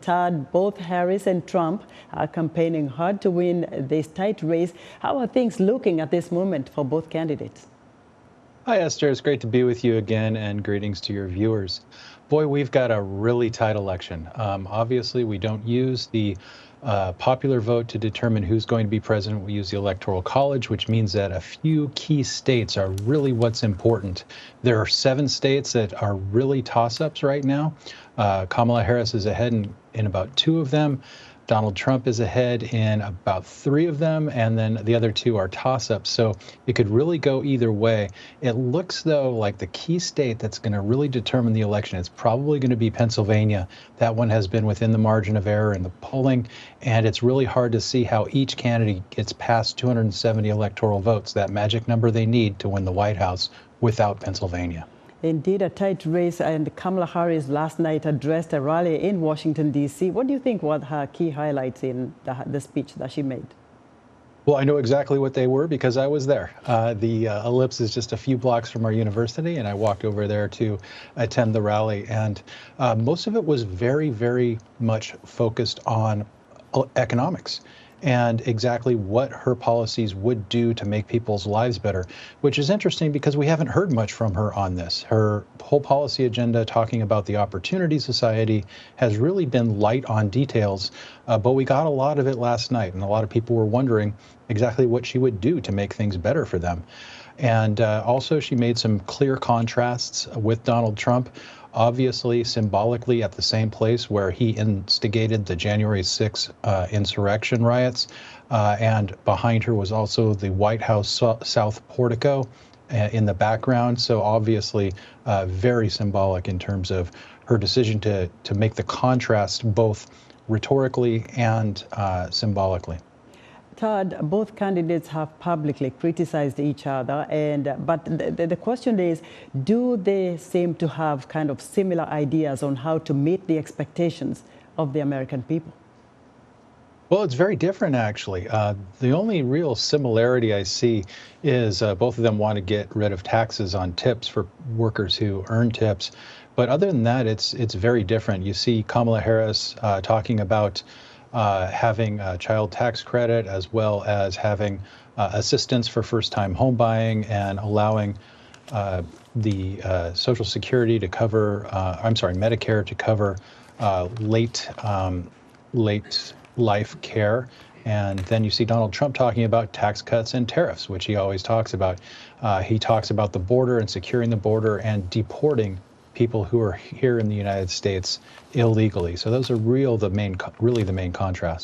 Todd, both Harris and Trump are campaigning hard to win this tight race. How are things looking at this moment for both candidates? Hi, Esther. It's great to be with you again, and greetings to your viewers. Boy, we've got a really tight election. Obviously, we don't use the popular vote to determine who's going to be president. We use the Electoral College, which means that a few key states are really what's important. There are 7 states that are really toss-ups right now. Kamala Harris is ahead in about 2 of them. Donald Trump is ahead in about 3 of them, and then the other 2 are toss-ups. So it could really go either way. It looks, though, like the key state that's going to really determine the election is probably going to be Pennsylvania. That one has been within the margin of error in the polling, and it's really hard to see how each candidate gets past 270 electoral votes, that magic number they need to win the White House, without Pennsylvania. Indeed, a tight race, and Kamala Harris last night addressed a rally in Washington, D.C. What do you think were her key highlights in the speech that she made? Well, I know exactly what they were because I was there. The Ellipse is just a few blocks from our university, and I walked over there to attend the rally. And most of it was very, very much focused on economics and exactly what her policies would do to make people's lives better, which is interesting because we haven't heard much from her on this. Her whole policy agenda talking about the Opportunity Society has really been light on details, but we got a lot of it last night, and a lot of people were wondering exactly what she would do to make things better for them. And also she made some clear contrasts with Donald Trump, obviously symbolically at the same place where he instigated the January 6th insurrection riots. And behind her was also the White House South portico in the background. So obviously very symbolic in terms of her decision to make the contrast both rhetorically and symbolically. Todd, both candidates have publicly criticized each other, but the question is, do they seem to have kind of similar ideas on how to meet the expectations of the American people? Well, it's very different, actually. The only real similarity I see is both of them want to get rid of taxes on tips for workers who earn tips. But other than that, it's very different. You see Kamala Harris talking about having a child tax credit, as well as having assistance for first-time home buying, and allowing the Social Security to cover, Medicare to cover late life care. And then you see Donald Trump talking about tax cuts and tariffs, which he always talks about. He talks about the border and securing the border and deporting people who are here in the United States illegally. So those are really the main contrasts.